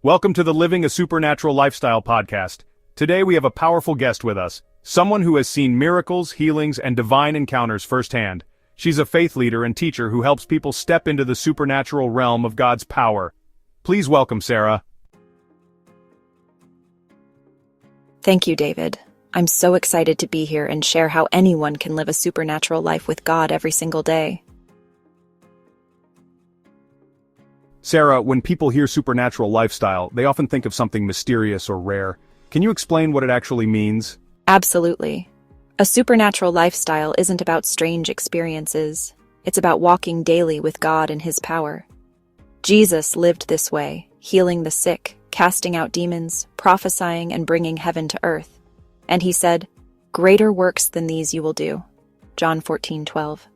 Welcome to the Living a Supernatural Lifestyle podcast. Today we have a powerful guest with us, someone who has seen miracles, healings, and divine encounters firsthand. She's a faith leader and teacher who helps people step into the supernatural realm of God's power. Please welcome Sarah. Thank you, David. I'm so excited to be here and share how anyone can live a supernatural life with God every single day. Sarah, when people hear supernatural lifestyle, they often think of something mysterious or rare. Can you explain what it actually means? Absolutely. A supernatural lifestyle isn't about strange experiences. It's about walking daily with God and His power. Jesus lived this way, healing the sick, casting out demons, prophesying and bringing heaven to earth. And He said, "Greater works than these you will do." John 14:12.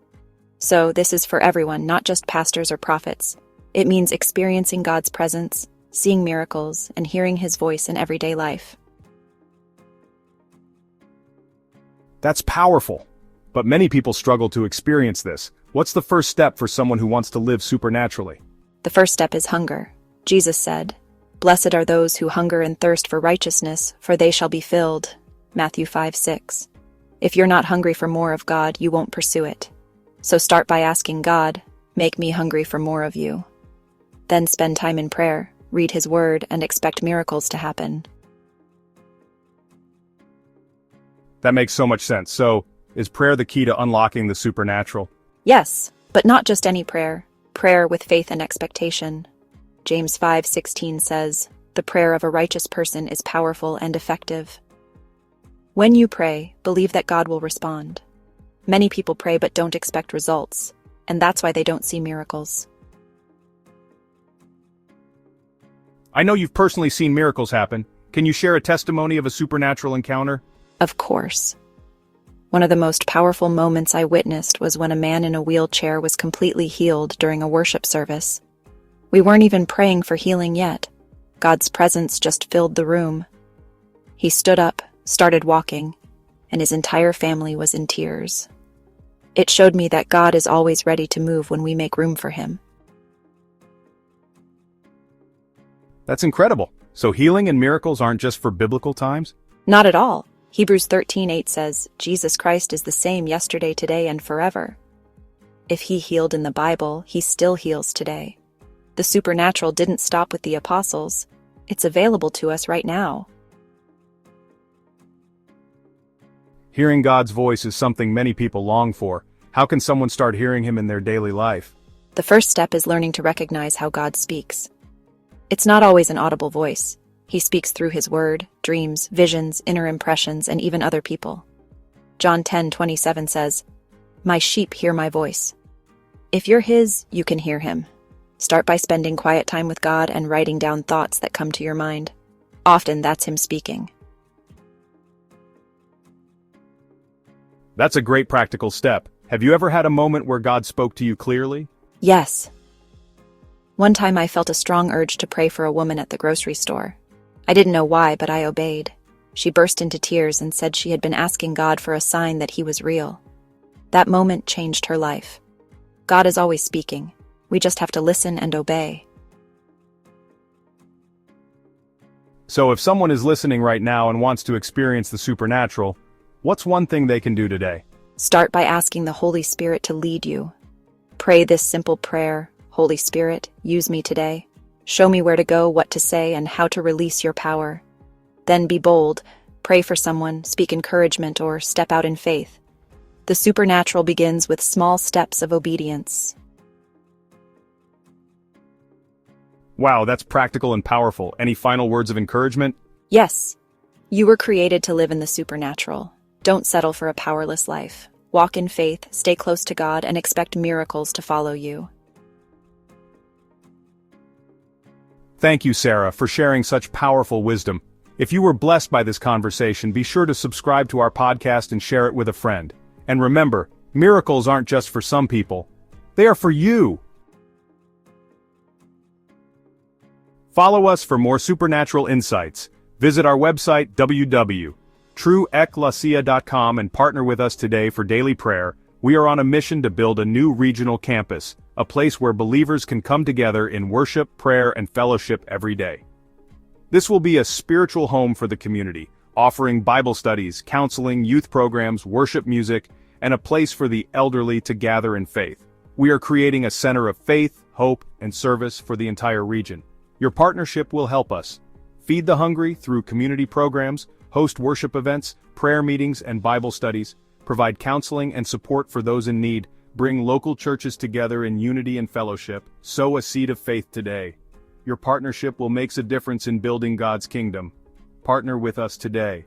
So this is for everyone, not just pastors or prophets. It means experiencing God's presence, seeing miracles, and hearing His voice in everyday life. That's powerful. But many people struggle to experience this. What's the first step for someone who wants to live supernaturally? The first step is hunger. Jesus said, "Blessed are those who hunger and thirst for righteousness, for they shall be filled." Matthew 5:6. If you're not hungry for more of God, you won't pursue it. So start by asking God, "Make me hungry for more of you." Then spend time in prayer, read His Word, and expect miracles to happen. That makes so much sense. So, is prayer the key to unlocking the supernatural? Yes, but not just any prayer. Prayer with faith and expectation. James 5:16 says, "The prayer of a righteous person is powerful and effective." When you pray, believe that God will respond. Many people pray but don't expect results, and that's why they don't see miracles. I know you've personally seen miracles happen. Can you share a testimony of a supernatural encounter? Of course. One of the most powerful moments I witnessed was when a man in a wheelchair was completely healed during a worship service. We weren't even praying for healing yet. God's presence just filled the room. He stood up, started walking, and his entire family was in tears. It showed me that God is always ready to move when we make room for Him. That's incredible. So healing and miracles aren't just for biblical times? Not at all. Hebrews 13:8 says, "Jesus Christ is the same yesterday, today, and forever." If He healed in the Bible, He still heals today. The supernatural didn't stop with the apostles. It's available to us right now. Hearing God's voice is something many people long for. How can someone start hearing Him in their daily life? The first step is learning to recognize how God speaks. It's not always an audible voice. He speaks through His Word, dreams, visions, inner impressions, and even other people. John 10:27 says, "My sheep hear my voice." If you're His, you can hear Him. Start by spending quiet time with God and writing down thoughts that come to your mind. Often that's Him speaking. That's a great practical step. Have you ever had a moment where God spoke to you clearly? Yes. One time I felt a strong urge to pray for a woman at the grocery store. I didn't know why, but I obeyed. She burst into tears and said she had been asking God for a sign that He was real. That moment changed her life. God is always speaking. We just have to listen and obey. So if someone is listening right now and wants to experience the supernatural, what's one thing they can do today? Start by asking the Holy Spirit to lead you. Pray this simple prayer: "Holy Spirit, use me today. Show me where to go, what to say, and how to release your power." Then be bold. Pray for someone, speak encouragement, or step out in faith. The supernatural begins with small steps of obedience. Wow, that's practical and powerful. Any final words of encouragement? Yes, you were created to live in the supernatural. Don't settle for a powerless life. Walk in faith, stay close to God, and expect miracles to follow you. Thank you, Sarah, for sharing such powerful wisdom. If you were blessed by this conversation, be sure to subscribe to our podcast and share it with a friend. And remember, miracles aren't just for some people. They are for you. Follow us for more supernatural insights. Visit our website www.trueekklesia.com and partner with us today for daily prayer. We are on a mission to build a new regional campus, a place where believers can come together in worship, prayer, and fellowship every day. This will be a spiritual home for the community, offering Bible studies, counseling, youth programs, worship music, and a place for the elderly to gather in faith. We are creating a center of faith, hope, and service for the entire region. Your partnership will help us feed the hungry through community programs, host worship events, prayer meetings, and Bible studies, provide counseling and support for those in need, bring local churches together in unity and fellowship, sow a seed of faith today. Your partnership will make a difference in building God's kingdom. Partner with us today.